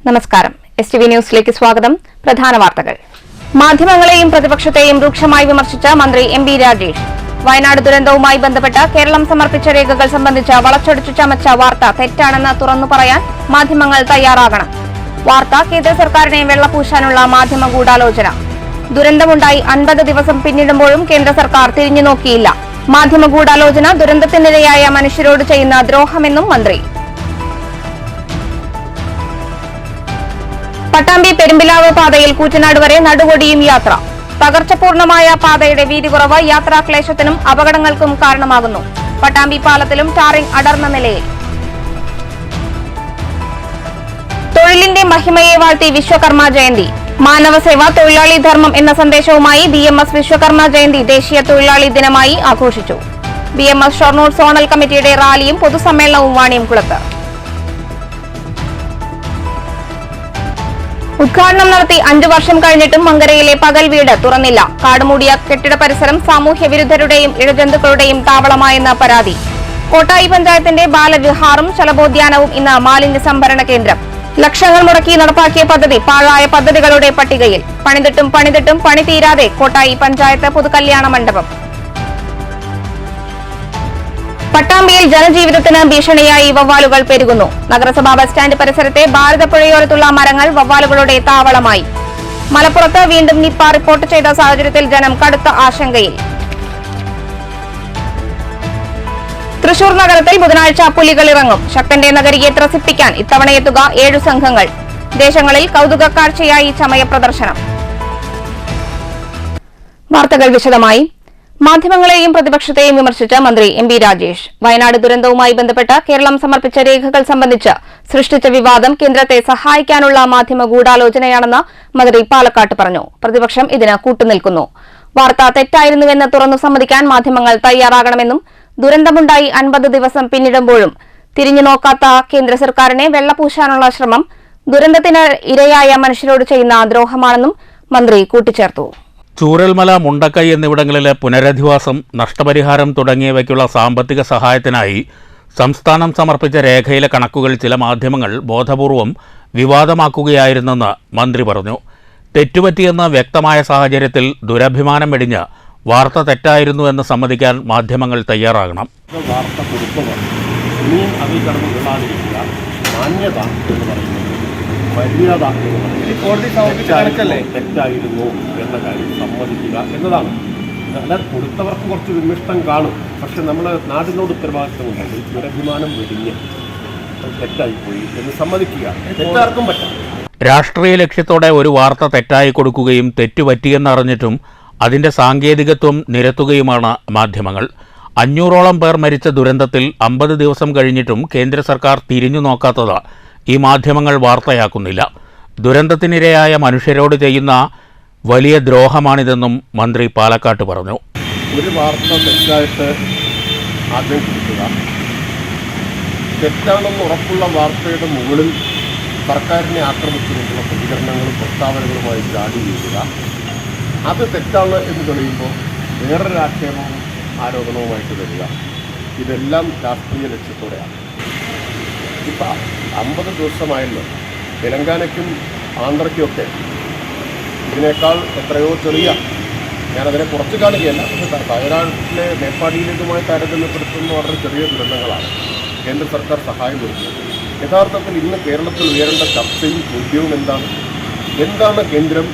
നമസ്കാരം. STV ന്യൂസിലേക്ക് സ്വാഗതം. പ്രധാന വാർത്തകൾ. മാധ്യമങ്ങളെയും പ്രതിപക്ഷത്തെയും രൂക്ഷമായി വിമർശിച്ച മന്ത്രി MP രാജേഷ്. വയനാട് ദുരന്തവുമായി ബന്ധപ്പെട്ട് കേരളം സമർപ്പിച്ച രേഖകൾ സംബന്ധിച്ച് വളച്ചൊടിച്ചു ചമച്ച വാർത്ത തെറ്റാണെന്ന് തുറന്നു പറയാൻ മാധ്യമങ്ങൾ തയ്യാറാകണം. വാർത്ത കേന്ദ്ര സർക്കാരിനെ വെള്ളപൂശാനുള്ള മാധ്യമ ഗൂഢാലോചന. ദുരന്തമുണ്ടായി 50 ദിവസം പിന്നിടുമ്പോഴും കേന്ദ്ര സർക്കാർ തിരിഞ്ഞു നോക്കിയില്ല. മാധ്യമ ഗൂഢാലോചന ദുരന്തത്തിനിരയായ മനുഷ്യരോട് ചെയ്യുന്ന ദ്രോഹമെന്നും മന്ത്രി. പട്ടാമ്പി പെരുമ്പിലാവ് പാതയിൽ കൂറ്റനാട് വരെ നടുവൊടിയും യാത്ര. തകർച്ചപൂർണമായ പാതയുടെ വീതി കുറവ് യാത്രാക്ലേശത്തിനും അപകടങ്ങൾക്കും കാരണമാകുന്നു. പട്ടാമ്പി പാലത്തിലും ടാറിംഗ് അടർന്ന നിലയിൽ. തൊഴിലിന്റെ മഹിമയെ വാഴ്ത്തി വിശ്വകർമ്മ ജയന്തി. മാനവസേവ തൊഴിലാളി ധർമ്മം എന്ന സന്ദേശവുമായി BMS വിശ്വകർമ്മ ജയന്തി ദേശീയ തൊഴിലാളി ദിനമായി ആഘോഷിച്ചു. BMS ഷൊർണൂർ സോണൽ കമ്മിറ്റിയുടെ റാലിയും പൊതുസമ്മേളനവും വാണിയംകുളത്ത്. ഉദ്ഘാടനം നടത്തി 5 വർഷം കഴിഞ്ഞിട്ടും മങ്കരയിലെ പകൽ വീട് തുറന്നില്ല. കാടുമൂടിയ കെട്ടിട പരിസരം സാമൂഹ്യ വിരുദ്ധരുടെയും ഇഴജന്തുക്കളുടെയും താവളമായെന്ന പരാതി. കോട്ടായി പഞ്ചായത്തിന്റെ ബാലവിഹാറും ശലഭോദ്യാനവും ഇന്ന് മാലിന്യ സംഭരണ കേന്ദ്രം. ലക്ഷങ്ങൾ മുടക്കി നടപ്പാക്കിയ പദ്ധതി പാഴായ പദ്ധതികളുടെ പട്ടികയിൽ. പണിതിട്ടും പണി തീരാതെ കോട്ടായി പഞ്ചായത്ത് പൊതുകല്യാണ മണ്ഡപം. പട്ടാമ്പിയിൽ ജനജീവിതത്തിന് ഭീഷണിയായി വവ്വാലുകൾ പെരുകുന്നു. നഗരസഭാ ബസ് സ്റ്റാൻഡ് പരിസരത്തെ ഭാരതപ്പുഴയോരത്തുള്ള മരങ്ങൾ വവ്വാലുകളുടെ താവളമായി. മലപ്പുറത്ത് വീണ്ടും നിപ്പ റിപ്പോർട്ട് ചെയ്ത സാഹചര്യത്തിൽ ജനം കടുത്ത ആശങ്കയിൽ. തൃശൂർ നഗരത്തിൽ ബുധനാഴ്ച പുലികൾ ഇറങ്ങും. ശക്തന്റെ നഗരിയെ ത്രസിപ്പിക്കാൻ ഇത്തവണയെത്തുക 7 സംഘങ്ങൾ. ദേശങ്ങളിൽ കൗതുക കാഴ്ചയായി ചമയ പ്രദർശനം. വാർത്തകൾ വിശദമായി. മാധ്യമങ്ങളെയും പ്രതിപക്ഷത്തെയും വിമർശിച്ച മന്ത്രി MP രാജേഷ്. വയനാട് ദുരന്തവുമായി ബന്ധപ്പെട്ട് കേരളം സമർപ്പിച്ച രേഖകൾ സംബന്ധിച്ച് സൃഷ്ടിച്ച വിവാദം കേന്ദ്രത്തെ സഹായിക്കാനുള്ള മാധ്യമ ഗൂഢാലോചനയാണെന്ന് മന്ത്രി പാലക്കാട്ട് പറഞ്ഞു. പ്രതിപക്ഷം ഇതിന് കൂട്ടുനിൽക്കുന്നു. വാർത്ത തെറ്റായിരുന്നുവെന്ന് തുറന്നു സമ്മതിക്കാൻ മാധ്യമങ്ങൾ തയ്യാറാകണമെന്നും ദുരന്തമുണ്ടായി 50 ദിവസം പിന്നിടുമ്പോഴും തിരിഞ്ഞു നോക്കാത്ത കേന്ദ്ര സർക്കാരിനെ വെള്ളപൂശാനുള്ള ശ്രമം ദുരന്തത്തിന് ഇരയായ മനുഷ്യരോട് ചെയ്യുന്ന ദ്രോഹമാണെന്നും മന്ത്രി കൂട്ടിച്ചേർത്തു. ചൂരൽമല, മുണ്ടക്കൈ എന്നിവിടങ്ങളിലെ പുനരധിവാസം, നഷ്ടപരിഹാരം തുടങ്ങിയവയ്ക്കുള്ള സാമ്പത്തിക സഹായത്തിനായി സംസ്ഥാനം സമർപ്പിച്ച രേഖയിലെ കണക്കുകൾ ചില മാധ്യമങ്ങൾ ബോധപൂർവം വിവാദമാക്കുകയായിരുന്നെന്ന് മന്ത്രി പറഞ്ഞു. തെറ്റുപറ്റിയെന്ന് വ്യക്തമായ സാഹചര്യത്തിൽ ദുരഭിമാനം വെടിഞ്ഞ് വാർത്ത തെറ്റായിരുന്നുവെന്ന് സമ്മതിക്കാൻ മാധ്യമങ്ങൾ തയ്യാറാകണം. മര്യാദ തെറ്റായിരുന്നു എന്ന കാര്യം സമ്മതിക്കുക എന്നതാണ്. അല്ലാതെ കൊടുത്തവർക്ക് കുറച്ച് വിമിഷ്ടം കാണും. പക്ഷെ നമ്മൾ നാടിനോട് ഉത്തരവാദിത്തമുണ്ടെങ്കിൽ ദുരഭിമാനം വെടിഞ്ഞ് തെറ്റായിപ്പോയി എന്ന് സമ്മതിക്കുക. തെറ്റാർക്കും പറ്റാം. രാഷ്ട്രീയ ലക്ഷ്യത്തോടെ ഒരു വാർത്ത തെറ്റായി കൊടുക്കുകയും തെറ്റുപറ്റിയെന്നറിഞ്ഞിട്ടും അതിൻ്റെ സാങ്കേതികത്വം നിരത്തുകയുമാണ് മാധ്യമങ്ങൾ. 500ഓളം പേർ മരിച്ച ദുരന്തത്തിൽ 50 ദിവസം കഴിഞ്ഞിട്ടും കേന്ദ്ര സർക്കാർ തിരിഞ്ഞു നോക്കാത്തത് ഈ മാധ്യമങ്ങൾ വാർത്തയാക്കുന്നില്ല. ദുരന്തത്തിനിരയായ മനുഷ്യരോട് ചെയ്യുന്ന വലിയ ദ്രോഹമാണിതെന്നും മന്ത്രി പാലക്കാട്ട് പറഞ്ഞു. ഒരു വാർത്ത തെറ്റായിട്ട് ആദ്യം കൊടുക്കുക, തെറ്റാണെന്ന് ഉറപ്പുള്ള വാർത്തയുടെ മുകളിൽ സർക്കാരിനെ ആക്രമിച്ചുകൊണ്ടുള്ള പ്രതികരണങ്ങളും പ്രസ്താവനകളുമായി ചാടി വീഴുക, അത് തെറ്റാണ് എന്ന് തെളിയുമ്പോൾ വേറൊരു ആക്ഷേപവും ആരോപണവുമായിട്ട് വരിക, ഇതെല്ലാം രാഷ്ട്രീയ ലക്ഷ്യത്തോടെയാണ്. ഇപ്പം 50 ദിവസമായല്ലോ. തെലങ്കാനയ്ക്കും ആന്ധ്രയ്ക്കുമൊക്കെ ഇതിനേക്കാൾ എത്രയോ ചെറിയ, ഞാനതിനെ കുറച്ച് കാണുകയല്ല, പക്ഷേ വയനാട്ടിലെ മേപ്പാടിയിലേക്കുമായി താരതമ്യപ്പെടുത്തുന്ന വളരെ ചെറിയ ദുരന്തങ്ങളാണ് കേന്ദ്ര സർക്കാർ സഹായം കൊടുക്കുന്നത്. യഥാർത്ഥത്തിൽ ഇന്ന് കേരളത്തിൽ ഉയരേണ്ട ചർച്ചയും ചോദ്യവും എന്താണ് കേന്ദ്രം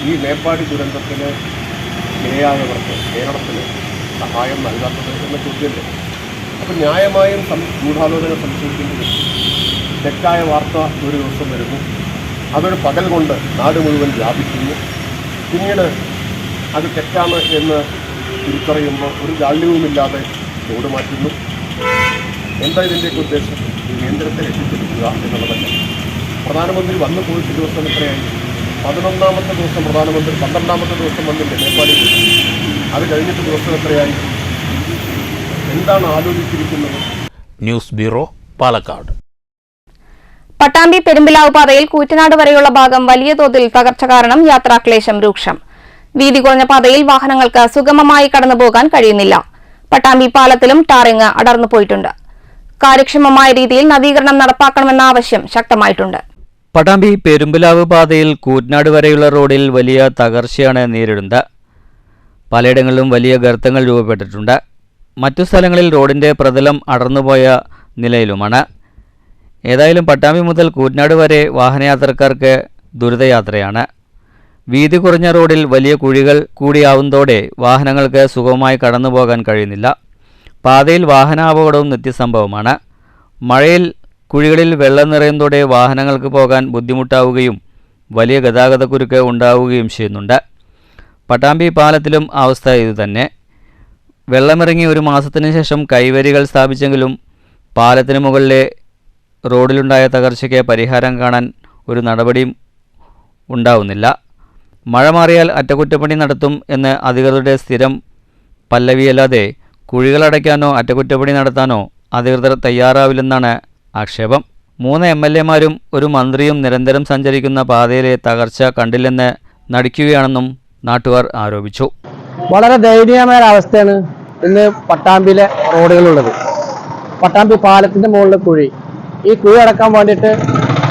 ഈ മേപ്പാടി ദുരന്തത്തിന് ഇരയായവർക്ക് കേരളത്തിന് സഹായം നൽകാത്തത് എന്ന ചോദ്യമല്ലേ. അപ്പം ന്യായമായും ഗൂഢാലോചന സംശയിക്കേണ്ടി. തെറ്റായ വാർത്ത ഒരു ദിവസം വരുന്നു, അതൊരു പകൽ കൊണ്ട് നാട് മുഴുവൻ വ്യാപിക്കുന്നു. പിന്നീട് അത് തെറ്റാണ് എന്ന് തിരിച്ചറിയുമ്പോൾ ഒരു ജാള്യവുമില്ലാതെ തോട് മാറ്റുന്നു. എന്താ ഇതിൻ്റെയൊക്കെ ഉദ്ദേശം? കേന്ദ്രത്തെ രക്ഷിച്ചെടുക്കുക എന്നുള്ളതല്ല. പ്രധാനമന്ത്രി വന്നു പോയിട്ട് ദിവസം എത്രയായി? 11ാമത്തെ ദിവസം പ്രധാനമന്ത്രി, 12ാമത്തെ ദിവസം വന്നില്ലേ നേപ്പാളിൽ? അത് കഴിഞ്ഞിട്ട് ദിവസം എത്രയായി? എന്താണ് ആലോചിച്ചിരിക്കുന്നത്? News bureau, Palakkad. പട്ടാമ്പി പെരുമ്പിലാവ് പാതയിൽ കൂറ്റനാട് വരെയുള്ള ഭാഗം വലിയ തോതിൽ തകർച്ച കാരണം യാത്രാക്ലേശം രൂക്ഷം. വീതി കുറഞ്ഞ പാതയിൽ വാഹനങ്ങൾക്ക് സുഗമമായി കടന്നുപോകാൻ കഴിയുന്നില്ല. പട്ടാമ്പി പാലത്തിലും ടാറിംഗ് അടർന്നു പോയിട്ടുണ്ട്. കാര്യക്ഷമമായ രീതിയിൽ നവീകരണം നടപ്പാക്കണമെന്ന ആവശ്യം ശക്തമായിട്ടുണ്ട്. പട്ടാമ്പി പെരുമ്പലാവ് പാതയിൽ കൂറ്റനാട് വരെയുള്ള റോഡിൽ വലിയ തകർച്ചയാണ് നേരിടുന്നത്. പലയിടങ്ങളിലും വലിയ ഗർത്തങ്ങൾ രൂപപ്പെട്ടിട്ടുണ്ട്. മറ്റു സ്ഥലങ്ങളിൽ റോഡിൻ്റെ പ്രതലം അടർന്നുപോയ നിലയിലുമാണ്. ഏതായാലും പട്ടാമ്പി മുതൽ കൂറ്റനാട് വരെ വാഹനയാത്രക്കാർക്ക് ദുരിതയാത്രയാണ്. വീതി കുറഞ്ഞ റോഡിൽ വലിയ കുഴികൾ കൂടിയാവുന്നതോടെ വാഹനങ്ങൾക്ക് സുഗമമായി കടന്നുപോകാൻ കഴിയുന്നില്ല. പാതയിൽ വാഹനാപകടവും നിത്യസംഭവമാണ്. മഴയിൽ കുഴികളിൽ വെള്ളം നിറയുന്നതോടെ വാഹനങ്ങൾക്ക് പോകാൻ ബുദ്ധിമുട്ടാവുകയും വലിയ ഗതാഗതക്കുരുക്ക് ഉണ്ടാവുകയും ചെയ്യുന്നുണ്ട്. പട്ടാമ്പി പാലത്തിലും അവസ്ഥ ഇതുതന്നെ. വെള്ളമിറങ്ങി ഒരു മാസത്തിന് ശേഷം കൈവരികൾ സ്ഥാപിച്ചെങ്കിലും പാലത്തിന് മുകളിലെ റോഡിലുണ്ടായ തകർച്ചയ്ക്ക് പരിഹാരം കാണാൻ ഒരു നടപടിയും ഉണ്ടാവുന്നില്ല. മഴ മാറിയാൽ അറ്റകുറ്റപ്പണി നടത്തും എന്ന് അധികൃതരുടെ സ്ഥിരം പല്ലവിയല്ലാതെ കുഴികളടയ്ക്കാനോ അറ്റകുറ്റപ്പണി നടത്താനോ അധികൃതർ തയ്യാറാവില്ലെന്നാണ് ആക്ഷേപം. 3 MLA-മാരും ഒരു മന്ത്രിയും നിരന്തരം സഞ്ചരിക്കുന്ന പാതയിലെ തകർച്ച കണ്ടില്ലെന്ന് നടിക്കുകയാണെന്നും നാട്ടുകാർ ആരോപിച്ചു. വളരെ ദയനീയമായ അവസ്ഥയാണ് ഇന്ന് പട്ടാമ്പിയിലെ റോഡുകളുള്ളത്. പട്ടാമ്പി പാലത്തിൻ്റെ മുകളിലെ കുഴി, ഈ കുഴി അടക്കാൻ വേണ്ടിയിട്ട്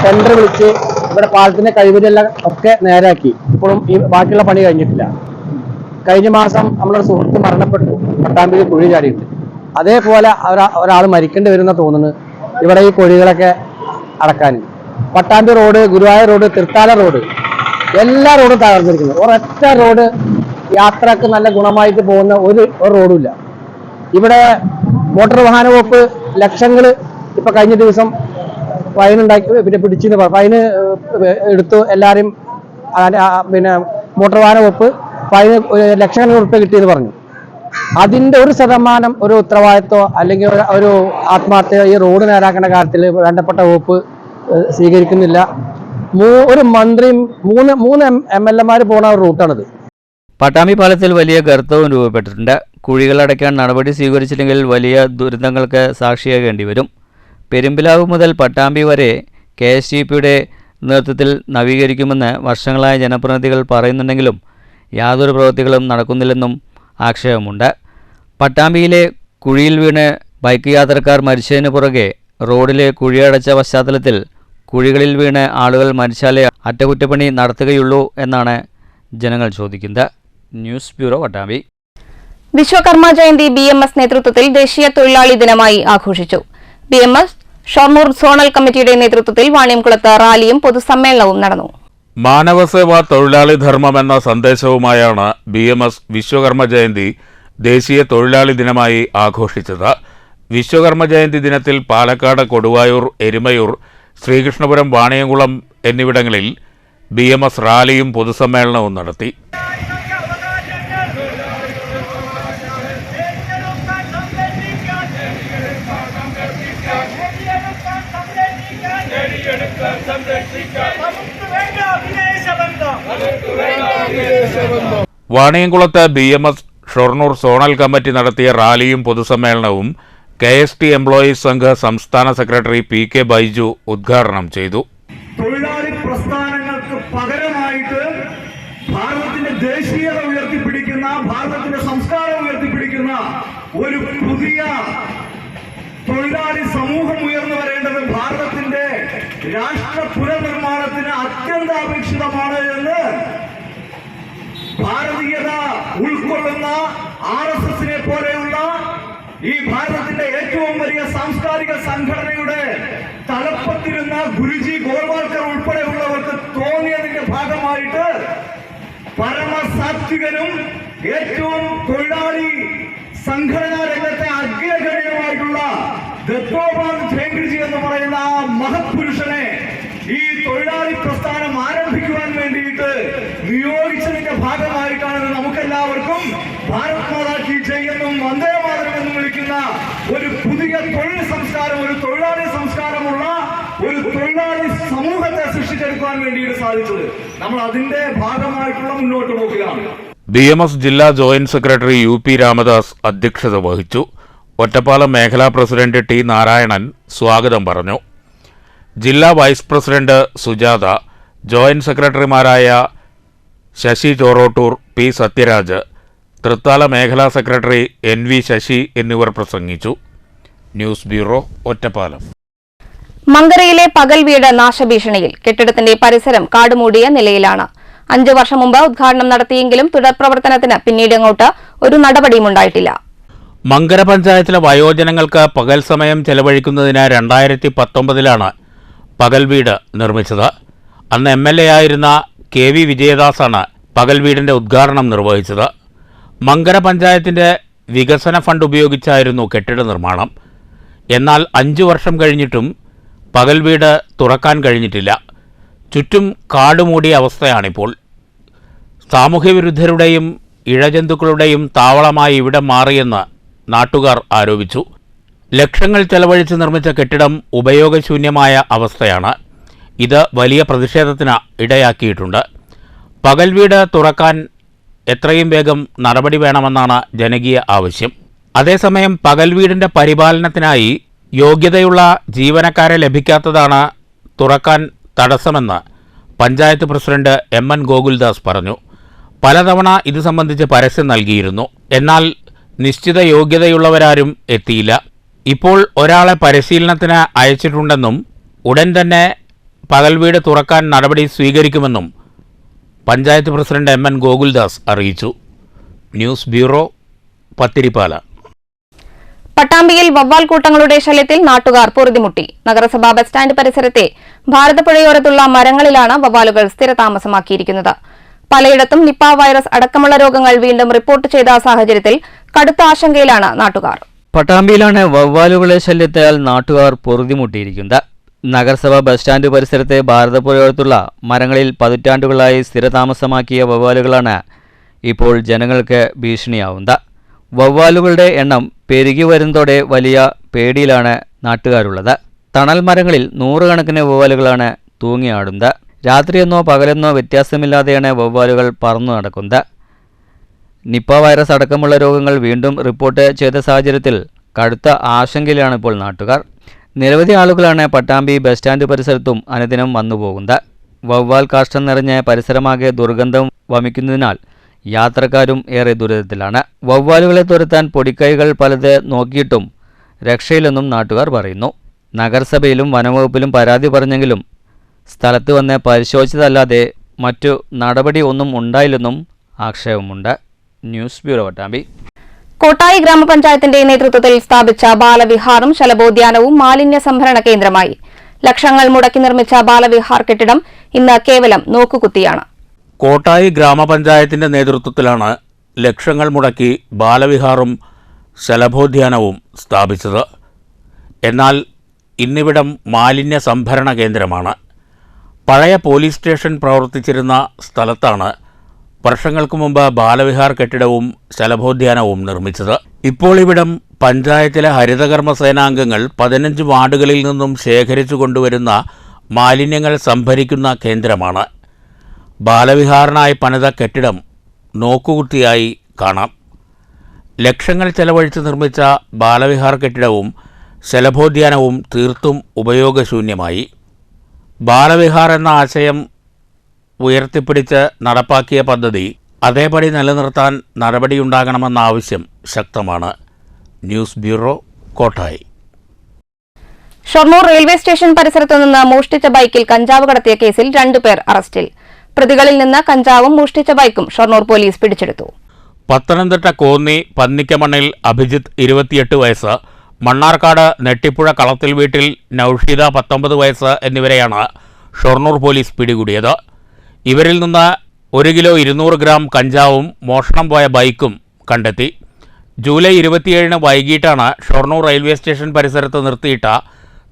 ടെൻഡർ വിളിച്ച് ഇവിടെ പാലത്തിൻ്റെ കൈവരിയെല്ലാം ഒക്കെ നേരാക്കി. ഇപ്പോഴും ഈ ബാക്കിയുള്ള പണി കഴിഞ്ഞിട്ടില്ല. കഴിഞ്ഞ മാസം നമ്മളൊരു സുഹൃത്ത് മരണപ്പെട്ടു പട്ടാമ്പിയിൽ കുഴി ചാടിയിട്ട്. അതേപോലെ ഒരാൾ മരിക്കേണ്ടി വരുന്ന തോന്നുന്നു ഇവിടെ ഈ കുഴികളൊക്കെ അടക്കാൻ. Pattambi road, Guruvayur road, Thrithala road, എല്ലാ റോഡും തകർന്നിരിക്കുന്നു. ഒരൊറ്റ റോഡ് യാത്രക്ക് നല്ല ഗുണമായിട്ട് പോകുന്ന ഒരു റോഡുമില്ല. ഇവിടെ മോട്ടോർ വാഹന വകുപ്പ് ലക്ഷങ്ങൾ ഇപ്പൊ കഴിഞ്ഞ ദിവസം ഫൈൻ ഉണ്ടാക്കി, പിന്നെ പിടിച്ചെന്ന് ഫൈന് എടുത്തു. എല്ലാവരും പിന്നെ മോട്ടോർ വാഹന വകുപ്പ് ഫൈന് ലക്ഷക്കണക്കിന് ഉറുപ്പിക കിട്ടിയെന്ന് പറഞ്ഞു. അതിന്റെ 1% ഒരു ഉത്തരവാദിത്വം അല്ലെങ്കിൽ ഒരു ആത്മാർത്ഥത ഈ റോഡ് നേരാക്കേണ്ട കാര്യത്തിൽ വേണ്ടപ്പെട്ട വകുപ്പ് സ്വീകരിക്കുന്നില്ല. ഒരു മന്ത്രിയും 3 MLA-മാർ പോകുന്ന ഒരു റൂട്ടാണിത്. പട്ടാമ്പി പാലത്തിൽ വലിയ ഗർത്തവും രൂപപ്പെട്ടിട്ടുണ്ട്. കുഴികൾ അടയ്ക്കാൻ നടപടി സ്വീകരിച്ചില്ലെങ്കിൽ വലിയ ദുരിതങ്ങൾക്ക് സാക്ഷിയാകേണ്ടി വരും. പെരുമ്പിലാവ് മുതൽ പട്ടാമ്പി വരെ KSTP-യുടെ നേതൃത്വത്തിൽ നവീകരിക്കുമെന്ന് വർഷങ്ങളായ ജനപ്രതിനിധികൾ പറയുന്നുണ്ടെങ്കിലും യാതൊരു പ്രവൃത്തികളും നടക്കുന്നില്ലെന്നും ആക്ഷേപമുണ്ട്. പട്ടാമ്പിയിലെ കുഴിയിൽ വീണ് ബൈക്ക് യാത്രക്കാർ മരിച്ചതിന് പുറകെ റോഡിലെ കുഴിയടച്ച പശ്ചാത്തലത്തിൽ കുഴികളിൽ വീണ് ആളുകൾ മരിച്ചാലേ അറ്റകുറ്റപ്പണി നടത്തുകയുള്ളൂ എന്നാണ് ജനങ്ങൾ ചോദിക്കുന്നത്. News bureau, Pattambi. Vishwakarma Jayanti BMS നേതൃത്വത്തിൽ ദേശീയ തൊഴിലാളി ദിനമായി ആഘോഷിച്ചു. BMS ഷൊർണൂർ സോണൽ കമ്മിറ്റിയുടെ നേതൃത്വത്തിൽ വാണിയംകുളത്ത് റാലിയും പൊതുസമ്മേളനവും നടന്നു. മാനവസേവ തൊഴിലാളി ധർമ്മം എന്ന സന്ദേശവുമായാണ് BMS വിശ്വകർമ്മ ജയന്തി ദേശീയ തൊഴിലാളി ദിനമായി ആഘോഷിച്ചത്. വിശ്വകർമ്മ ജയന്തി ദിനത്തിൽ പാലക്കാട്, കൊടുവായൂർ, എരുമയൂർ, ശ്രീകൃഷ്ണപുരം, വാണിയംകുളം എന്നിവിടങ്ങളിൽ BMS റാലിയും പൊതുസമ്മേളനവും നടത്തി. വാണിയംകുളത്ത് BMS ഷൊർണൂർ സോണൽ കമ്മിറ്റി നടത്തിയ റാലിയും പൊതുസമ്മേളനവും KST എംപ്ലോയീസ് സംഘ് സംസ്ഥാന സെക്രട്ടറി PK ബൈജു ഉദ്ഘാടനം ചെയ്തു. തൊഴിലാളി പ്രസ്ഥാനങ്ങൾക്ക് പകരമായിട്ട് ഭാരതത്തിന്റെ ദേശീയത ഉയർത്തിപ്പിടിക്കുന്ന, ഭാരതത്തിന്റെ സംസ്കാരം ഉയർത്തിപ്പിടിക്കുന്ന ഒരു പുതിയ തൊഴിലാളി സമൂഹം ഉയർന്നു വരേണ്ടത് ഭാരതത്തിന്റെ രാഷ്ട്ര പുനർനിർമ്മാണത്തിന് അത്യന്താപേക്ഷിതമാണ് എന്ന് ഭാരതീയത ഉൾക്കൊള്ളുന്ന RSS-നെ പോലെയുള്ള ഈ ഭാരതത്തിന്റെ ഏറ്റവും വലിയ സാംസ്കാരിക സംഘടനയുടെ തലപ്പത്തിരുന്ന ഗുരുജി ഗോൾവാൾക്കർ ഉൾപ്പെടെയുള്ളവർക്ക് തോന്നിയതിന്റെ ഭാഗമായിട്ട് പരമസാത്വികനും ഏറ്റവും തൊഴിലാളി സംഘടനാ രംഗത്തെ അഗ്രഗണ്യമായിട്ടുള്ള ദത്തോപാന്ത് ഠേംഗ്രിജി എന്ന് പറയുന്ന ആ മഹത് പുരുഷനെ ഈ തൊഴിലാളി പ്രസ്ഥാനം ആരംഭിക്കുവാൻ വേണ്ടിയിട്ട് നിയോഗിച്ചതിന്റെ ഭാഗമായിട്ടാണ് നമുക്കെല്ലാവർക്കും ഭാരത് മാതാ കി ജയ് എന്നും വന്ദേ മാതരം എന്നും വിളിക്കുന്ന ഒരു പുതിയ തൊഴിൽ സംസ്കാരം, ഒരു തൊഴിലാളി സംസ്കാരമുള്ള ഒരു തൊഴിലാളി സമൂഹത്തെ സൃഷ്ടിച്ചെടുക്കുവാൻ വേണ്ടിയിട്ട് സാധിച്ചത്. നമ്മൾ അതിന്റെ ഭാഗമായിട്ടുള്ള മുന്നോട്ട് പോവുകയാണ്. BMS ജില്ലാ ജോയിന്റ് സെക്രട്ടറി UP രാമദാസ് അധ്യക്ഷത വഹിച്ചു. ഒറ്റപ്പാലം മേഖലാ പ്രസിഡന്റ് T നാരായണൻ സ്വാഗതം പറഞ്ഞു. ജില്ലാ വൈസ് പ്രസിഡന്റ് സുജാത, ജോയിന്റ് സെക്രട്ടറിമാരായ ശശി ചോറോട്ടൂർ, P സത്യരാജ്, തൃത്താല മേഖലാ സെക്രട്ടറി NV ശശി എന്നിവർ പ്രസംഗിച്ചു. News bureau, Ottapalam. മങ്കരയിലെ പകൽ വീട് നാശഭീഷണിയിൽ. കെട്ടിടത്തിന്റെ പരിസരം കാടുമൂടിയ നിലയിലാണ്. 5 വർഷം മുമ്പ് ഉദ്ഘാടനം നടത്തിയെങ്കിലും തുടർ പ്രവർത്തനത്തിന് പിന്നീടങ്ങോട്ട് ഒരു നടപടിയും ഉണ്ടായിട്ടില്ല. മങ്കര പഞ്ചായത്തിലെ വയോജനങ്ങൾക്ക് പകൽ സമയം ചെലവഴിക്കുന്നതിന് 2019 പകൽ വീട് നിർമ്മിച്ചത്. അന്ന് MLA ആയിരുന്ന KV വിജയദാസാണ് പകൽ വീടിന്റെ ഉദ്ഘാടനം നിർവഹിച്ചത്. മങ്കര പഞ്ചായത്തിന്റെ വികസന ഫണ്ട് ഉപയോഗിച്ചായിരുന്നു കെട്ടിട നിർമ്മാണം. എന്നാൽ 5 വർഷം കഴിഞ്ഞിട്ടും പകൽ വീട് തുറക്കാൻ കഴിഞ്ഞിട്ടില്ല. ചുറ്റും കാടുമൂടിയ അവസ്ഥയാണിപ്പോൾ. സാമൂഹ്യവിരുദ്ധരുടെയും ഇഴജന്തുക്കളുടെയും താവളമായി ഇവിടെ മാറിയെന്ന് നാട്ടുകാർ ആരോപിച്ചു. ലക്ഷങ്ങൾ ചെലവഴിച്ച് നിർമ്മിച്ച കെട്ടിടം ഉപയോഗശൂന്യമായ അവസ്ഥയാണ്. ഇത് വലിയ പ്രതിഷേധത്തിന് ഇടയാക്കിയിട്ടുണ്ട്. പകൽ വീട് തുറക്കാൻ എത്രയും വേഗം നടപടി വേണമെന്നാണ് ജനകീയ ആവശ്യം. അതേസമയം പകൽ വീടിൻ്റെ പരിപാലനത്തിനായി യോഗ്യതയുള്ള ജീവനക്കാരെ ലഭിക്കാത്തതാണ് തുറക്കാൻ തടസ്സമെന്ന് പഞ്ചായത്ത് പ്രസിഡന്റ് MN ഗോകുൽദാസ് പറഞ്ഞു. പലതവണ ഇത് സംബന്ധിച്ച് പരസ്യം നൽകിയിരുന്നു. എന്നാൽ നിശ്ചിത യോഗ്യതയുള്ളവരാരും എത്തിയില്ല. ഇപ്പോൾ ഒരാളെ പരിശീലനത്തിന് അയച്ചിട്ടുണ്ടെന്നും ഉടൻ തന്നെ പകൽ വീട് തുറക്കാൻ നടപടി സ്വീകരിക്കുമെന്നും പഞ്ചായത്ത് പ്രസിഡന്റ് MN ഗോകുൽദാസ് അറിയിച്ചു. News bureau, Pathirippala. പട്ടാമ്പിയിൽ വവ്വാൽ കൂട്ടങ്ങളുടെ ശല്യത്തിൽ നാട്ടുകാർ പൊറുതിമുട്ടി. നഗരസഭാ ബസ് സ്റ്റാൻഡ് പരിസരത്തെ ഭാരതപ്പുഴയോരത്തുള്ള മരങ്ങളിലാണ് വവ്വാലുകൾ സ്ഥിരതാമസമാക്കിയിരിക്കുന്നത്. പലയിടത്തും നിപ്പ വൈറസ് അടക്കമുള്ള രോഗങ്ങൾ വീണ്ടും റിപ്പോർട്ട് ചെയ്ത സാഹചര്യത്തിൽ കടുത്ത ആശങ്കയിലാണ് നാട്ടുകാർ. പട്ടാമ്പിയിലാണ് വവ്വാലുകളെ ശല്യത്താൽ നാട്ടുകാർ പൊറുതിമുട്ടിയിരിക്കുന്നത്. നഗരസഭാ ബസ് സ്റ്റാൻഡ് പരിസരത്തെ ഭാരതപ്പുഴയോരത്തുള്ള മരങ്ങളിൽ പതിറ്റാണ്ടുകളായി സ്ഥിരതാമസമാക്കിയ വവ്വാലുകളാണ് ഇപ്പോൾ ജനങ്ങൾക്ക് ഭീഷണിയാവുന്നത്. വവ്വാലുകളുടെ എണ്ണം പെരുകി വരുന്നതോടെ വലിയ പേടിയിലാണ് നാട്ടുകാരുള്ളത്. തണൽ മരങ്ങളിൽ 100 കണക്കിന് വവ്വാലുകളാണ് തൂങ്ങിയാടുന്നത്. രാത്രിയെന്നോ പകലെന്നോ വ്യത്യാസമില്ലാതെയാണ് വവ്വാലുകൾ പറന്നു നടക്കുന്നത്. നിപ്പ വൈറസ് അടക്കമുള്ള രോഗങ്ങൾ വീണ്ടും റിപ്പോർട്ട് ചെയ്ത സാഹചര്യത്തിൽ കടുത്ത ആശങ്കയിലാണ് ഇപ്പോൾ നാട്ടുകാർ. നിരവധി ആളുകളാണ് പട്ടാമ്പി ബസ് സ്റ്റാൻഡ് പരിസരത്തും അനുദിനം വന്നുപോകുന്നത്. വവ്വാൽ കാഷ്ടം നിറഞ്ഞ പരിസരമാകെ ദുർഗന്ധം വമിക്കുന്നതിനാൽ യാത്രക്കാരും ഏറെ ദുരിതത്തിലാണ്. വവ്വാലുകളെ തുരത്താൻ പൊടിക്കൈകൾ പലത് നോക്കിയിട്ടും രക്ഷയില്ലെന്നും നാട്ടുകാർ പറയുന്നു. നഗരസഭയിലും വനംവകുപ്പിലും പരാതി പറഞ്ഞെങ്കിലും സ്ഥലത്ത് വന്ന് പരിശോധിച്ചതല്ലാതെ മറ്റു നടപടി ഒന്നും ഉണ്ടായില്ലെന്നും ആക്ഷേപമുണ്ട്. News bureau, Pattambi. കോട്ടായി ഗ്രാമപഞ്ചായത്തിന്റെ നേതൃത്വത്തിൽ സ്ഥാപിച്ച ബാലവിഹാറും ശലഭോദ്യാനവും മാലിന്യ സംഭരണ കേന്ദ്രമായി. ലക്ഷങ്ങൾ മുടക്കി നിർമ്മിച്ച ബാലവിഹാർ കെട്ടിടം ഇന്ന് കേവലം നോക്കുകുത്തിയാണ്. കോട്ടായി ഗ്രാമപഞ്ചായത്തിന്റെ നേതൃത്വത്തിലാണ് ലക്ഷങ്ങൾ മുടക്കി ബാലവിഹാറും ശലഭോദ്യാനവും സ്ഥാപിച്ചത്. എന്നാൽ ഇന്നിവിടം മാലിന്യ സംഭരണ കേന്ദ്രമാണ്. പഴയ പോലീസ് സ്റ്റേഷൻ പ്രവർത്തിച്ചിരുന്ന സ്ഥലത്താണ് വർഷങ്ങൾക്ക് മുമ്പ് ബാലവിഹാർ കെട്ടിടവും ശലഭോദ്യാനവും നിർമ്മിച്ചത്. ഇപ്പോൾ ഇവിടം പഞ്ചായത്തിലെ ഹരിതകർമ്മ സേനാംഗങ്ങൾ 15 വാർഡുകളിൽ നിന്നും ശേഖരിച്ചു കൊണ്ടുവരുന്ന മാലിന്യങ്ങൾ സംഭരിക്കുന്ന കേന്ദ്രമാണ്. ബാലവിഹാറിനായി പണിത കെട്ടിടം നോക്കുകുത്തിയായി കാണാം. ലക്ഷങ്ങൾ ചെലവഴിച്ച് നിർമ്മിച്ച ബാലവിഹാർ കെട്ടിടവും ശലഭോദ്യാനവും തീർത്തും ഉപയോഗശൂന്യമായി. ബാലവിഹാർ എന്ന ആശയം ഉയർത്തിപ്പിടിച്ച് നടപ്പാക്കിയ പദ്ധതി അതേപടി നിലനിർത്താൻ നടപടിയുണ്ടാകണമെന്ന ആവശ്യം ശക്തമാണ്. News bureau, Kottayi. Shoranur railway station പരിസരത്തു നിന്ന് മോഷ്ടിച്ച ബൈക്കിൽ കഞ്ചാവ് കടത്തിയ കേസിൽ 2 പേർ അറസ്റ്റിൽ. പ്രതികളിൽ നിന്ന് കഞ്ചാവും മോഷ്ടിച്ച ബൈക്കും ഷൊർണൂർ പോലീസ് പിടിച്ചെടുത്തു. പത്തനംതിട്ട കോന്നി പന്നിക്കമണ്ണിൽ അഭിജിത്ത് 28 വയസ്സ്, മണ്ണാർക്കാട് നെട്ടിപ്പുഴ കളത്തിൽ വീട്ടിൽ നൌഷീദ 19 വയസ്സ് എന്നിവരെയാണ് ഷൊർണൂർ പോലീസ് പിടികൂടിയത്. ഇവരിൽ നിന്ന് 1 കിലോ 200 ഗ്രാം കഞ്ചാവും മോഷണം പോയ ബൈക്കും കണ്ടെത്തി. ജൂലൈ 27 വൈകിട്ടാണ് ഷൊർണൂർ റെയിൽവേ സ്റ്റേഷൻ പരിസരത്ത് നിർത്തിയിട്ട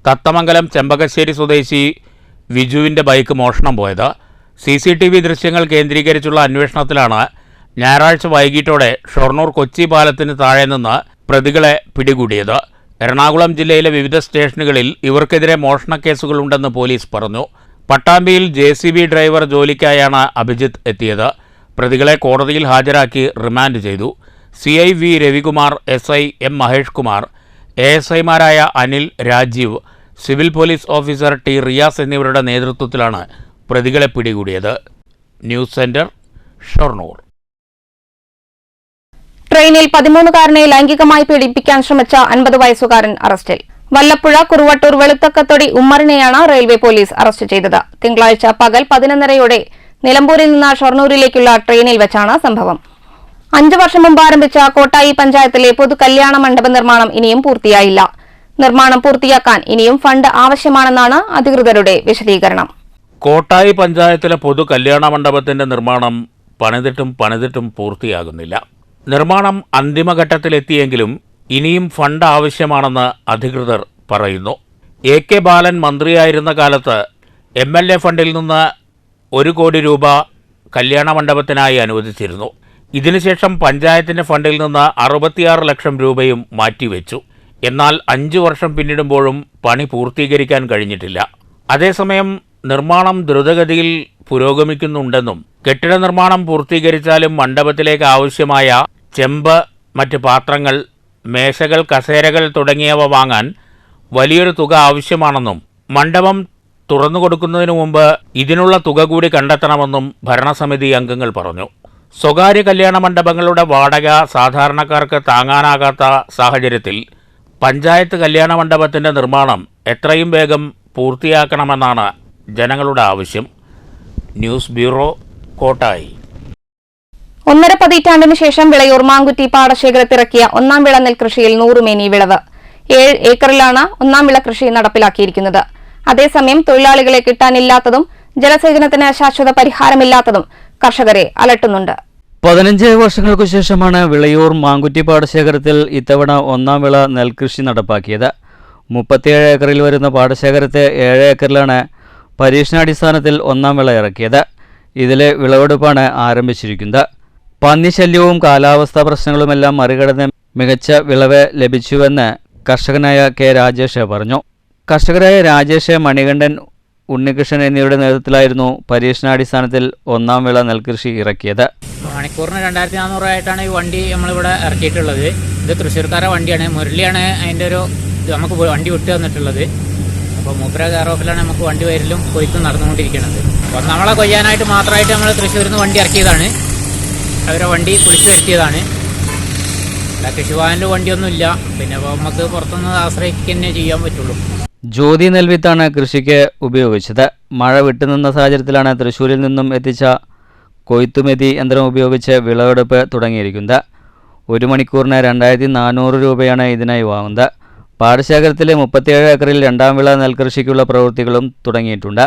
തത്തമംഗലം ചെമ്പകശ്ശേരി സ്വദേശി വിജുവിൻ്റെ ബൈക്ക് മോഷണം പോയത്. CCTV ദൃശ്യങ്ങൾ കേന്ദ്രീകരിച്ചുള്ള അന്വേഷണത്തിലാണ് ഞായറാഴ്ച വൈകിട്ടോടെ ഷൊർണൂർ കൊച്ചി പാലത്തിന് താഴെ നിന്ന് പ്രതികളെ പിടികൂടിയത്. എറണാകുളം ജില്ലയിലെ വിവിധ സ്റ്റേഷനുകളിൽ ഇവർക്കെതിരെ മോഷണക്കേസുകളുണ്ടെന്ന് പോലീസ് പറഞ്ഞു. പട്ടാമ്പിയിൽ JCB ഡ്രൈവർ ജോലിക്കായാണ് അഭിജിത്ത് എത്തിയത്. പ്രതികളെ കോടതിയിൽ ഹാജരാക്കി റിമാൻഡ് ചെയ്തു. CI V Ravikumar, SI M Mahesh Kumar, ASIമാരായ Anil, Rajeev, civil police officer T Riyas എന്നിവരുടെ നേതൃത്വത്തിലാണ് പ്രതികളെ പിടികൂടിയത്. News centre, Shoranur. ട്രെയിനിൽ 13കാരനെ ലൈംഗികമായി പീഡിപ്പിക്കാൻ ശ്രമിച്ച 50 വയസ്സുകാരൻ അറസ്റ്റിൽ. വല്ലപ്പുഴ കുറുവട്ടൂർ വെളുത്തക്കത്തൊടി ഉമ്മറിനെയാണ് റെയിൽവേ പോലീസ് അറസ്റ്റ് ചെയ്തത്. തിങ്കളാഴ്ച പകൽ 11:30 നിലമ്പൂരിൽ നിന്ന് ഷൊർണൂരിലേക്കുള്ള ട്രെയിനിൽ വെച്ചാണ് സംഭവം. 5 വർഷം മുമ്പ് ആരംഭിച്ച കോട്ടായി പഞ്ചായത്തിലെ പൊതു കല്യാണ മണ്ഡപ നിർമ്മാണം ഇനിയും പൂർത്തിയായില്ല. നിർമ്മാണം പൂർത്തിയാക്കാൻ ഇനിയും ഫണ്ട് ആവശ്യമാണെന്നാണ് അധികൃതരുടെ വിശദീകരണം. കോട്ടായി പഞ്ചായത്തിലെ പൊതു കല്യാണ മണ്ഡപത്തിന്റെ നിർമ്മാണം പണിതിട്ടും പൂർത്തിയാകുന്നില്ല. നിർമ്മാണം അന്തിമഘട്ടത്തിലെത്തിയെങ്കിലും ഇനിയും ഫണ്ട് ആവശ്യമാണെന്ന് അധികൃതർ പറയുന്നു. AK ബാലൻ മന്ത്രിയായിരുന്ന കാലത്ത് MLA ഫണ്ടിൽ നിന്ന് 1 കോടി രൂപ കല്യാണ മണ്ഡപത്തിനായി അനുവദിച്ചിരുന്നു. ഇതിനുശേഷം പഞ്ചായത്തിന്റെ ഫണ്ടിൽ നിന്ന് 66 ലക്ഷം രൂപയും മാറ്റിവെച്ചു. എന്നാൽ 5 വർഷം പിന്നിടുമ്പോഴും പണി പൂർത്തീകരിക്കാൻ കഴിഞ്ഞിട്ടില്ല. അതേസമയം നിർമ്മാണം ദ്രുതഗതിയിൽ പുരോഗമിക്കുന്നുണ്ടെന്നും കെട്ടിട നിർമ്മാണം പൂർത്തീകരിച്ചാലും മണ്ഡപത്തിലേക്ക് ആവശ്യമായ ചെമ്പ്, മറ്റ് പാത്രങ്ങൾ, മേശകൾ, കസേരകൾ തുടങ്ങിയവ വാങ്ങാൻ വലിയൊരു തുക ആവശ്യമാണെന്നും മണ്ഡപം തുറന്നുകൊടുക്കുന്നതിനു മുമ്പ് ഇതിനുള്ള തുക കൂടി കണ്ടെത്തണമെന്നും ഭരണസമിതി അംഗങ്ങൾ പറഞ്ഞു. സ്വകാര്യ കല്യാണ മണ്ഡപങ്ങളുടെ വാടക സാധാരണക്കാർക്ക് താങ്ങാനാകാത്ത സാഹചര്യത്തിൽ പഞ്ചായത്ത് കല്യാണ മണ്ഡപത്തിന്റെ നിർമ്മാണം എത്രയും വേഗം പൂർത്തിയാക്കണമെന്നാണ് ജനങ്ങളുടെ ആവശ്യം. News bureau, Kottayi. 1.5 പതിറ്റാണ്ടിനു ശേഷം വിളയൂർ മാങ്കുറ്റി പാടശേഖരത്തിറക്കിയ ഒന്നാം വിള നെൽകൃഷിയിൽ 100 മേനി വിളവ്. 7 ഏക്കറിലാണ് ഒന്നാം വിള കൃഷി നടപ്പിലാക്കിയിരിക്കുന്നത്. അതേസമയം തൊഴിലാളികളെ കിട്ടാനില്ലാത്തതും ജലസേചനത്തിന് ശാശ്വത പരിഹാരമില്ലാത്തതും കർഷകരെ അലട്ടുന്നുണ്ട്. 15 വർഷങ്ങൾക്കു ശേഷമാണ് വിളയൂർ മാങ്കുറ്റി പാടശേഖരത്തിൽ ഇത്തവണ ഒന്നാം വിള നെൽകൃഷി നടപ്പാക്കിയത്. 37 ഏക്കറിൽ വരുന്ന പാടശേഖരത്തെ 7 ഏക്കറിലാണ് പരീക്ഷണാടിസ്ഥാനത്തിൽ ഒന്നാം വിള ഇറക്കിയത്. ഇതിലെ വിളവെടുപ്പാണ് ആരംഭിച്ചിരിക്കുന്നത്. പന്നിശല്യവും കാലാവസ്ഥാ പ്രശ്നങ്ങളുമെല്ലാം മറികടന്ന് മികച്ച വിളവ് ലഭിച്ചുവെന്ന് കർഷകനായ K. രാജേഷ് പറഞ്ഞു. കർഷകരായ രാജേഷ്, മണികണ്ഠൻ, ഉണ്ണികൃഷ്ണൻ എന്നിവരുടെ നേതൃത്വത്തിലായിരുന്നു പരീക്ഷണാടിസ്ഥാനത്തിൽ ഒന്നാം വിള നെൽകൃഷി ഇറക്കിയത്. മണിക്കൂറിന് 2400 ആയിട്ടാണ് ഈ വണ്ടി നമ്മളിവിടെ ഇറക്കിയിട്ടുള്ളത്. ഇത് തൃശ്ശൂർക്കാരുടെ വണ്ടിയാണ്. മുരളിയാണ് അതിൻ്റെ നമുക്ക് വണ്ടി വിട്ടു തന്നിട്ടുള്ളത്. അപ്പോൾ മൂപ്പര കെയർ ഓഫിലാണ് നമുക്ക് വണ്ടി വരലും കൊയ്ത്തും നടന്നുകൊണ്ടിരിക്കുന്നത്. അപ്പോൾ നമ്മളെ കൊയ്യാനായിട്ട് മാത്രമായിട്ട് നമ്മൾ തൃശ്ശൂരിൽ നിന്ന് വണ്ടി ഇറക്കിയതാണ്. അവരെ വണ്ടി വിളിച്ചു വരുത്തിയതാണ്. കൃഷിഭവനിൽ വണ്ടിയൊന്നുമില്ല. പിന്നെ നമുക്ക് പുറത്തുനിന്ന് ആശ്രയിക്കുക തന്നെ ചെയ്യാൻ പറ്റുള്ളൂ. ജ്യോതി നെൽവിത്താണ് കൃഷിക്ക് ഉപയോഗിച്ചത്. മഴ വിട്ടുനിന്ന സാഹചര്യത്തിലാണ് തൃശ്ശൂരിൽ നിന്നും എത്തിച്ച കൊയ്ത്തുമെതി യന്ത്രം ഉപയോഗിച്ച് വിളവെടുപ്പ് തുടങ്ങിയിരിക്കുന്നത്. 1 മണിക്കൂറിന് 2400 രൂപയാണ് ഇതിനായി വാങ്ങുന്നത്. പാടശേഖരത്തിലെ 37 ഏക്കറിൽ രണ്ടാം വിള നെൽകൃഷിക്കുള്ള പ്രവൃത്തികളും തുടങ്ങിയിട്ടുണ്ട്.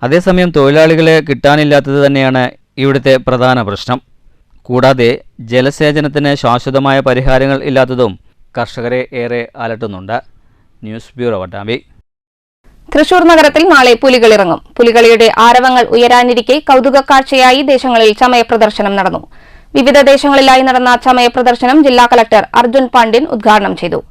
അതേസമയം തൊഴിലാളികളെ കിട്ടാനില്ലാത്തത് തന്നെയാണ് ഇവിടുത്തെ പ്രധാന പ്രശ്നം. കൂടാതെ ജലസേചനത്തിന് ശാശ്വതമായ പരിഹാരങ്ങൾ ഇല്ലാത്തതും കർഷകരെ ഏറെ അലട്ടുന്നുണ്ട്. News bureau, Pattambi. തൃശൂർ നഗരത്തിൽ നാളെ പുലികളിറങ്ങും. പുലികളിയുടെ ആരവങ്ങൾ ഉയരാനിരിക്കെ കൗതുക കാഴ്ചയായി ദേശങ്ങളിൽ ചമയ പ്രദർശനം നടന്നു. വിവിധ ദേശങ്ങളിലായി നടന്ന ചമയ പ്രദർശനം ജില്ലാ കളക്ടർ അർജുൻ പാണ്ഡ്യൻ ഉദ്ഘാടനം ചെയ്തു.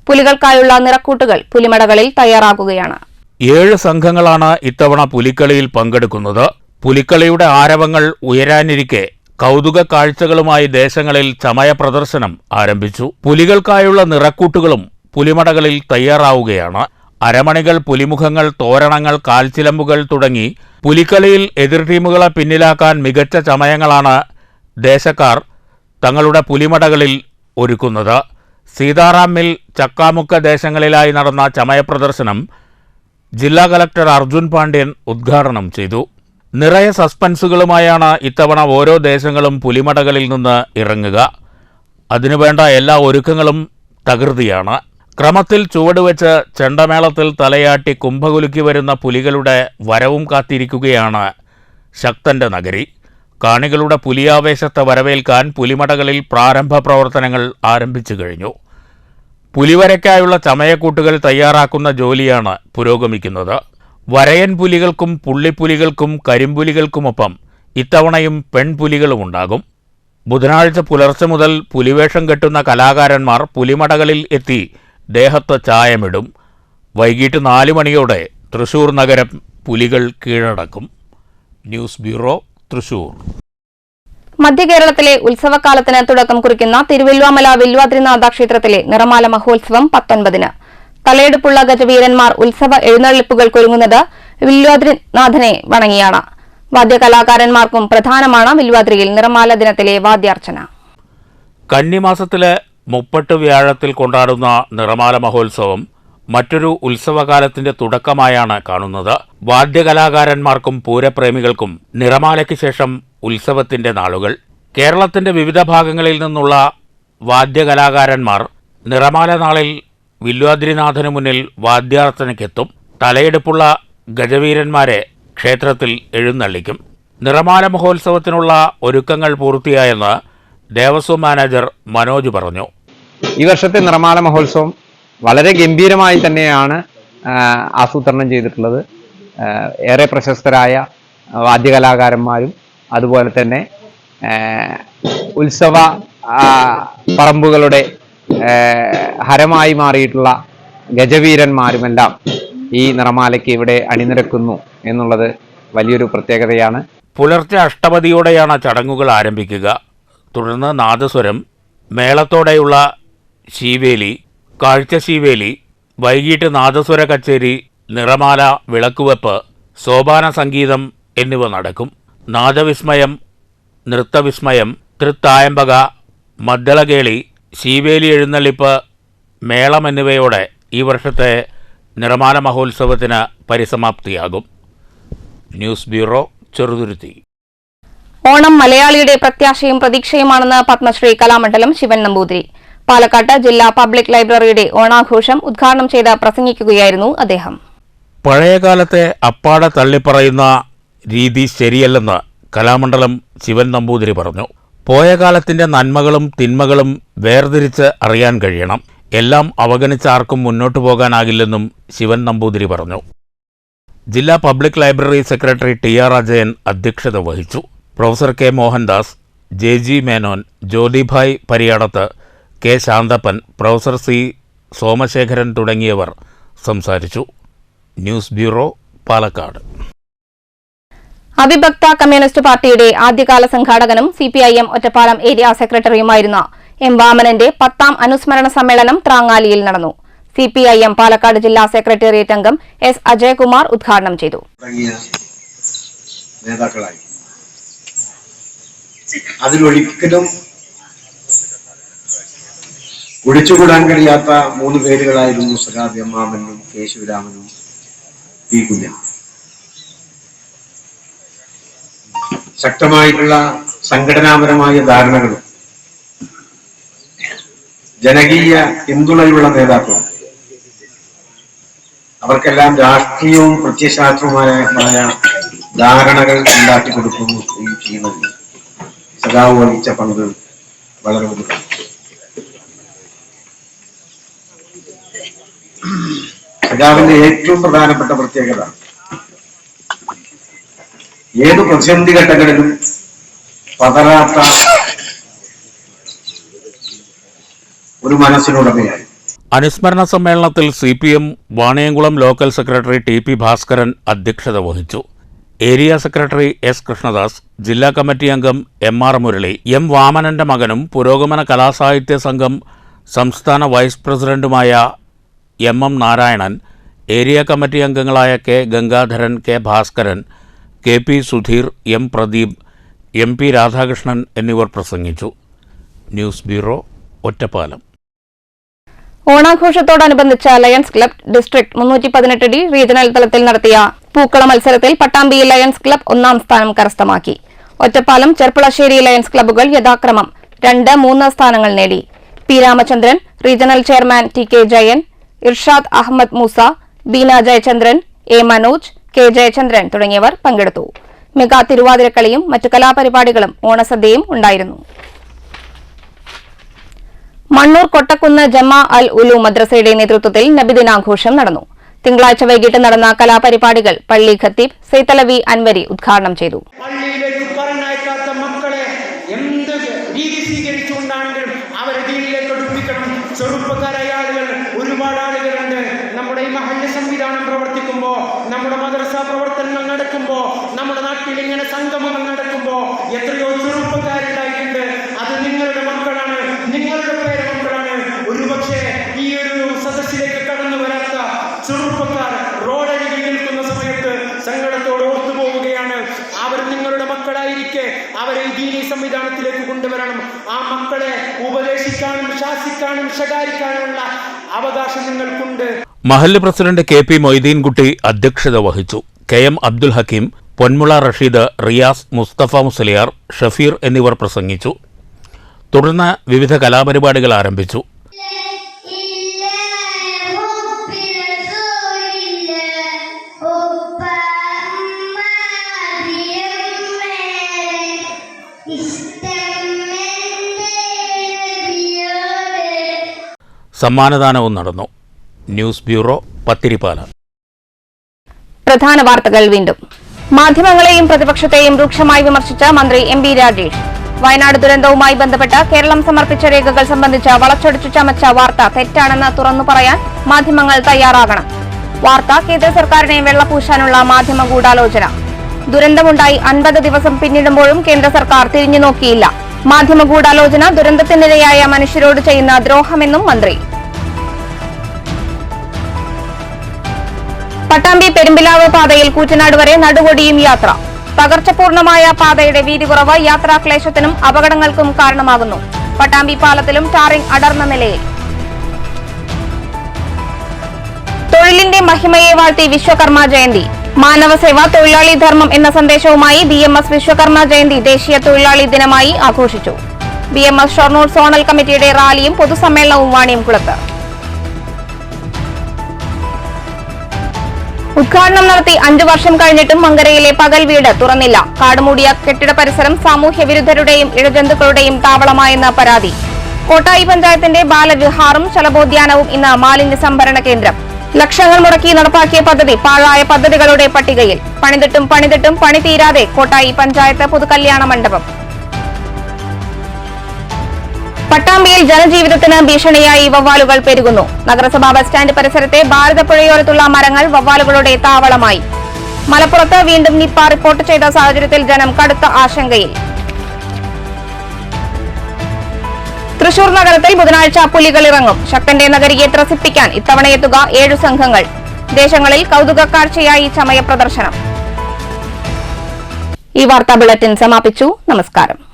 പുലികൾക്കായുള്ള നിറക്കൂട്ടുകൾ പുലിമടകളിൽ തയ്യാറാക്കുകയാണ്. 7 സംഘങ്ങളാണ് ഇത്തവണ പുലിക്കളിയിൽ പങ്കെടുക്കുന്നത്. പുലിക്കളിയുടെ ആരവങ്ങൾ ഉയരാനിരിക്കെ കൗതുക കാഴ്ചകളുമായി ദേശങ്ങളിൽ ചമയ പ്രദർശനം ആരംഭിച്ചു. പുലികൾക്കായുള്ള നിറക്കൂട്ടുകളും പുലിമടകളിൽ തയ്യാറാവുകയാണ്. അരമണികൾ, പുലിമുഖങ്ങൾ, തോരണങ്ങൾ, കാൽച്ചിലമ്പുകൾ തുടങ്ങി പുലിക്കളിയിൽ എതിർ ടീമുകളെ പിന്നിലാക്കാൻ മികച്ച ചമയങ്ങളാണ് ദേശക്കാർ തങ്ങളുടെ പുലിമടകളിൽ ഒരുക്കുന്നത്. സീതാറാം മിൽ, ചക്കാമുക്ക ദേശങ്ങളിലായി നടന്ന ചമയ പ്രദർശനം ജില്ലാ കളക്ടർ അർജുൻ പാണ്ഡ്യൻ ഉദ്ഘാടനം ചെയ്തു. നിറയെ സസ്പെൻസുകളുമായാണ് ഇത്തവണ ഓരോ ദേശങ്ങളും പുലിമടകളിൽ നിന്ന് ഇറങ്ങുക. അതിനുവേണ്ട എല്ലാ ഒരുക്കങ്ങളും തകൃതിയാണ്. ക്രമത്തിൽ ചുവടുവെച്ച് ചെണ്ടമേളത്തിൽ തലയാട്ടി കുംഭകുലുക്കി വരുന്ന പുലികളുടെ വരവും കാത്തിരിക്കുകയാണ് ശക്തന്റെ നഗരി. കാണികളുടെ പുലിയാവേശത്തെ വരവേൽക്കാൻ പുലിമടകളിൽ പ്രാരംഭ പ്രവർത്തനങ്ങൾ ആരംഭിച്ചു കഴിഞ്ഞു. പുലിവരയ്ക്കായുള്ള ചമയക്കൂട്ടുകൾ തയ്യാറാക്കുന്ന ജോലിയാണ് പുരോഗമിക്കുന്നത്. വരയൻ പുലികൾക്കും പുള്ളിപ്പുലികൾക്കും കരിമ്പുലികൾക്കുമൊപ്പം ഇത്തവണയും പെൺപുലികളുമുണ്ടാകും. ബുധനാഴ്ച പുലർച്ചെ മുതൽ പുലിവേഷം കെട്ടുന്ന കലാകാരന്മാർ പുലിമടകളിൽ എത്തി ദേഹത്ത് ചായമിടും. വൈകിട്ട് 4 മണിയോടെ തൃശൂർ നഗരം പുലികൾ കീഴടക്കും. News bureau, Thrissur. മധ്യകേരളത്തിലെ ഉത്സവകാലത്തിന് തുടക്കം കുറിക്കുന്ന തിരുവല്വാമല വില്വാദ്രിനാഥ ക്ഷേത്രത്തിലെ നിറമാല മഹോത്സവം 19-ന്. തലയെടുപ്പുള്ള ഗജവീരന്മാർ ഉത്സവ എഴുന്നള്ളിപ്പുകൾക്കൊരുങ്ങുന്നത് വില്വാദ്രിനാഥനെ വണങ്ങിയാണ്. വാദ്യകലാകാരന്മാർക്കും പ്രധാനമാണ് വില്വാദ്രിയിൽ നിറമാല ദിനത്തിലെ വാദ്യാർച്ചന. കന്നിമാസത്തിലെ 30 വ്യാഴത്തിൽ കൊണ്ടാടുന്ന നിറമാല മഹോത്സവം മറ്റൊരു ഉത്സവകാലത്തിന്റെ തുടക്കമായാണ് കാണുന്നത്. വാദ്യകലാകാരന്മാർക്കും പൂരപ്രേമികൾക്കും നിറമാലയ്ക്ക് ശേഷം ഉത്സവത്തിന്റെ നാളുകൾ. കേരളത്തിന്റെ വിവിധ ഭാഗങ്ങളിൽ നിന്നുള്ള വാദ്യകലാകാരന്മാർ നിറമാല നാളിൽ വില്വാദ്രിനാഥനു മുന്നിൽ വാദ്യാർച്ചനയ്ക്കെത്തും. തലയെടുപ്പുള്ള ഗജവീരന്മാരെ ക്ഷേത്രത്തിൽ എഴുന്നള്ളിക്കും. നിറമാല മഹോത്സവത്തിനുള്ള ഒരുക്കങ്ങൾ പൂർത്തിയായെന്ന് ദേവസ്വം മാനേജർ മനോജ് പറഞ്ഞു. ഈ വർഷത്തെ നിറമാല മഹോത്സവം വളരെ ഗംഭീരമായി തന്നെയാണ് ആസൂത്രണം ചെയ്തിട്ടുള്ളത്. ഏറെ പ്രശസ്തരായ വാദ്യകലാകാരന്മാരും അതുപോലെ തന്നെ ഉത്സവ പറമ്പുകളുടെ ഹരമായി മാറിയിട്ടുള്ള ഗജവീരന്മാരുമെല്ലാം ഈ നിറമാലയ്ക്ക് ഇവിടെ അണിനിരക്കുന്നു എന്നുള്ളത് വലിയൊരു പ്രത്യേകതയാണ്. പുലർച്ചെ അഷ്ടപതിയോടെയാണ് ചടങ്ങുകൾ ആരംഭിക്കുക. തുടർന്ന് നാദസ്വരം, മേളത്തോടെയുള്ള ശീവേലി, കാഴ്ചശീവേലി, വൈകിട്ട് നാദസ്വര കച്ചേരി, നിറമാല, വിളക്കുവെപ്പ്, സോപാന സംഗീതം എന്നിവ നടക്കും. നാദവിസ്മയം, നൃത്തവിസ്മയം, തൃത്തായമ്പക, മദ്ദളകേളി, ശീവേലി എഴുന്നള്ളിപ്പ്, മേളം എന്നിവയോടെ ഈ വർഷത്തെ നിറമാല മഹോത്സവത്തിന് പരിസമാപ്തിയാകും. News bureau, Cheruthuruthy. ഓണം മലയാളിയുടെ പ്രത്യാശയും പ്രതീക്ഷയുമാണെന്ന് പത്മശ്രീ കലാമണ്ഡലം ശിവൻ നമ്പൂതിരി. പാലക്കാട്ട് ജില്ലാ പബ്ലിക് ലൈബ്രറിയുടെ ഓണാഘോഷം ഉദ്ഘാടനം ചെയ്ത് പ്രസംഗിക്കുകയായിരുന്നു അദ്ദേഹം. പഴയകാലത്തെ അപ്പാടെ തള്ളിപ്പറയുന്ന രീതി ശരിയല്ലെന്ന് കലാമണ്ഡലം ശിവൻ നമ്പൂതിരി പറഞ്ഞു. പോയ കാലത്തിന്റെ നന്മകളും തിന്മകളും വേർതിരിച്ച് അറിയാൻ കഴിയണം. എല്ലാം അവഗണിച്ച് ആർക്കും മുന്നോട്ടു പോകാനാകില്ലെന്നും ശിവൻ നമ്പൂതിരി പറഞ്ഞു. ജില്ലാ public library secretary T R. Ajayan അധ്യക്ഷത വഹിച്ചു. Professor K Mohandas, J G. Menon, Jyothibhai Pariyadath, K Santhappan, professor C Somasekharan തുടങ്ങിയവർ സംസാരിച്ചു. News bureau, Palakkad. അവിഭക്ത കമ്മ്യൂണിസ്റ്റ് പാർട്ടിയുടെ ആദ്യകാല സംഘാടകനും CPIM ഒറ്റപ്പാലം ഏരിയ സെക്രട്ടറിയുമായിരുന്ന എം വാമനന്റെ 10ാം അനുസ്മരണ സമ്മേളനം ത്രാങ്ങാലിയിൽ നടന്നു. CPIM പാലക്കാട് ജില്ലാ സെക്രട്ടേറിയറ്റ് അംഗം S. അജയകുമാർ ഉദ്ഘാടനം ചെയ്തു. നേതാക്കളായി അതിലൊരിക്കലും ഒഴിച്ചുകൂടാൻ കഴിയാത്ത 3 പേരുകളായിരുന്നു സഖാവ് എം വാമനും കെ ശിവരാമനും പി കുഞ്ഞൻ. ശക്തമായിട്ടുള്ള സംഘടനാപരമായ ധാരണകളും ജനകീയ പിന്തുണയുള്ള നേതാക്കളും അവർക്കെല്ലാം രാഷ്ട്രീയവും പ്രത്യയശാസ്ത്രവുമായ ധാരണകൾ ഉണ്ടാക്കി കൊടുക്കുന്നു ചെയ്യുന്നതിൽ സഖാവ് വഹിച്ച പങ്ക് വളരെ വലുതാണ്. സഖാവിന്റെ ഏറ്റവും പ്രധാനപ്പെട്ട പ്രത്യേകത ഏത് പ്രതിസന്ധി ഘട്ടങ്ങളിലും പതറാത്ത ഒരു മനസ്സിനുടമയായി. അനുസ്മരണ സമ്മേളനത്തിൽ CPM Vaniyamkulam local secretary TP Bhaskaran അധ്യക്ഷത വഹിച്ചു. Area secretary S. കൃഷ്ണദാസ്, ജില്ലാ കമ്മിറ്റി അംഗം MR. മുരളി, M. വാമനന്റെ മകനും പുരോഗമന കലാസാഹിത്യ സംഘം സംസ്ഥാന വൈസ് പ്രസിഡന്റുമായ MM. നാരായണൻ, ഏരിയ കമ്മിറ്റി അംഗങ്ങളായ K. Gangadharan, K. Bhaskaran, KP. Sudheer, M. Pradeep, MP. Radhakrishnan എന്നിവർ പ്രസംഗിച്ചു. News bureau, Ottapalam. ഓണാഘോഷത്തോടനുബന്ധിച്ച് lions club district 318D regional തലത്തിൽ നടത്തിയ പൂക്കള മത്സരത്തിൽ പട്ടാമ്പി ലയൺസ് ക്ലബ് 1ാം സ്ഥാനം കരസ്ഥമാക്കി. ഒറ്റപ്പാലം, ചെർപ്പുളശ്ശേരി ലയൺസ് ക്ലബ്ബുകൾ യഥാക്രമം 2, 3 സ്ഥാനങ്ങൾ നേടി. P. Ramachandran, regional chairman TK Jayan, Irshad Ahmed Moosa, Beena Jayachandran, A. Manoj, K. Jayachandran തുടങ്ങിയവർ പങ്കെടുത്തു. മെഗാ തിരുവാതിരക്കളിയും മറ്റു കലാപരിപാടികളും ഓണസദ്യയും ഉണ്ടായിരുന്നു. മണ്ണൂർ കൊട്ടക്കുന്ന് ജമാ അൽ ഉലു മദ്രസയുടെ നേതൃത്വത്തിൽ നബിദിനാഘോഷം നടന്നു. തിങ്കളാഴ്ച വൈകിട്ട് നടന്ന കലാപരിപാടികൾ പള്ളി ഖത്തീബ് സൈതലവി അൻവരി ഉദ്ഘാടനം ചെയ്തു. പള്ളിയിലേക്ക് പറഞ്ഞയക്കാത്ത മക്കളെ എന്ത് രീതി സ്വീകരിച്ചുകൊണ്ടാണെങ്കിലും അവരെ ദീനിലേക്ക് അടുപ്പിക്കണം. ചെറുപ്പക്കാരായ ആളുകൾ ഒരുപാട് ആളുകളുണ്ട്. നമ്മുടെ ഈ മഹല്ല് സംവിധാനം പ്രവർത്തിക്കുമ്പോൾ, നമ്മുടെ മദ്രസ പ്രവർത്തനങ്ങൾ നടക്കുമ്പോൾ, നമ്മുടെ നാട്ടിൽ ഇങ്ങനെ സംഗമങ്ങൾ നടക്കുമ്പോൾ എത്രയോ ചെറുപ്പക്കാരുണ്ടായിട്ടുണ്ട്. അത് നിങ്ങളുടെ മക്കളാണ്, നിങ്ങളുടെ പേരമക്കളാണ്. ഒരുപക്ഷെ ഈ ഒരു സദസ്സിലേക്ക് കടന്നു വരാത്ത ചെറുപ്പക്കാർ റോഡരികിൽ നിൽക്കുന്ന സമയത്ത് സങ്കടത്തോട് ഓർത്തു പോവുകയാണ്. അവർ നിങ്ങളുടെ മക്കളായിരിക്കെ അവരെ ദീനി സംവിധാനത്തിലേക്ക് കൊണ്ടുവരണം. ആ മക്കളെ ഉപദേശിക്കാനും ശാസിക്കാനും ശകാരിക്കാനുമുള്ള അവകാശം നിങ്ങൾക്കുണ്ട്. മഹല്ല് പ്രസിഡന്റ് KP മൊയ്തീൻകുട്ടി അധ്യക്ഷത വഹിച്ചു. KM അബ്ദുൽ ഹക്കീം, പൊന്മുള റഷീദ്, റിയാസ്, മുസ്തഫ മുസ്ലിയാർ, ഷഫീർ എന്നിവർ പ്രസംഗിച്ചു. തുടർന്ന് വിവിധ കലാപരിപാടികൾ ആരംഭിച്ചു. സമ്മാനദാനവും നടന്നു. News bureau, Pathirippala. പ്രധാന വാർത്തകൾ വീണ്ടും. മാധ്യമങ്ങളെയും പ്രതിപക്ഷത്തെയും രൂക്ഷമായി വിമർശിച്ച മന്ത്രി MB രാജേഷ്. വയനാട് ദുരന്തവുമായി ബന്ധപ്പെട്ട് കേരളം സമർപ്പിച്ച രേഖകൾ സംബന്ധിച്ച് വളച്ചൊടിച്ചു ചമച്ച വാർത്ത തെറ്റാണെന്ന് തുറന്നു പറയാൻ മാധ്യമങ്ങൾ തയ്യാറാകണം. വാർത്ത കേന്ദ്ര സർക്കാരിനെ വെള്ളപൂശാനുള്ള മാധ്യമ ഗൂഢാലോചന. ദുരന്തമുണ്ടായി 50 ദിവസം പിന്നിടുമ്പോഴും കേന്ദ്ര സർക്കാർ തിരിഞ്ഞു നോക്കിയില്ല. മാധ്യമ ഗൂഢാലോചന ദുരന്തത്തിനിരയായ മനുഷ്യരോട് ചെയ്യുന്ന ദ്രോഹമെന്നും മന്ത്രി. പട്ടാമ്പി പെരുമ്പിലാവ് പാതയിൽ കൂറ്റനാട് വരെ നടുവൊടിയും യാത്ര. തകർച്ചപൂർണമായ പാതയുടെ വീതി കുറവ് യാത്രാക്ലേശത്തിനും അപകടങ്ങൾക്കും കാരണമാകുന്നു. പട്ടാമ്പി പാലത്തിലും ടാറിംഗ് അടർന്ന നിലയിൽ. തൊഴിലിന്റെ മഹിമയെ വാഴ്ത്തി വിശ്വകർമ്മ ജയന്തി. മാനവസേവ, തൊഴിലാളി ധർമ്മം എന്ന സന്ദേശവുമായി BMS വിശ്വകർമ്മ ജയന്തി ദേശീയ തൊഴിലാളി ദിനമായി ആഘോഷിച്ചു. BMS ഷൊർണൂർ സോണൽ കമ്മിറ്റിയുടെ റാലിയും പൊതുസമ്മേളനവും വാണിയംകുളത്ത്. ഉദ്ഘാടനം നടത്തി 5 വർഷം കഴിഞ്ഞിട്ടും മങ്കരയിലെ പകൽ വീട് തുറന്നില്ല. കാടുമൂടിയ കെട്ടിട പരിസരം സാമൂഹ്യ വിരുദ്ധരുടെയും ഇഴജന്തുക്കളുടെയും താവളമായെന്ന പരാതി. കോട്ടായി പഞ്ചായത്തിന്റെ ബാലവിഹാറും ശലഭോദ്യാനവും ഇന്ന് മാലിന്യ സംഭരണ കേന്ദ്രം. ലക്ഷങ്ങൾ മുടക്കി നടപ്പാക്കിയ പദ്ധതി പാഴായ പദ്ധതികളുടെ പട്ടികയിൽ. പണിതിട്ടും പണി തീരാതെ കോട്ടായി പഞ്ചായത്ത് പൊതുകല്യാണ മണ്ഡപം. പട്ടാമ്പിയിൽ ജനജീവിതത്തിന് ഭീഷണിയായി വവ്വാലുകൾ പെരുകുന്നു. നഗരസഭാ ബസ് സ്റ്റാൻഡ് പരിസരത്തെ ഭാരതപ്പുഴയോരത്തുള്ള മരങ്ങൾ വവ്വാലുകളുടെ താവളമായി. മലപ്പുറത്ത് വീണ്ടും നിപ്പ റിപ്പോർട്ട് ചെയ്ത സാഹചര്യത്തിൽ ജനം കടുത്ത ആശങ്കയിൽ. തൃശൂർ നഗരത്തിൽ ബുധനാഴ്ച പുലികൾ ഇറങ്ങും. ശക്തന്റെ നഗരിയെ ത്രസിപ്പിക്കാൻ ഇത്തവണയെത്തുക 7 സംഘങ്ങൾ. ദേശങ്ങളിൽ കൗതുകക്കാഴ്ചയായി ചമയ പ്രദർശനം. ഈ വാർത്താ ബുള്ളറ്റിൻ സമാപിച്ചു. നമസ്കാരം.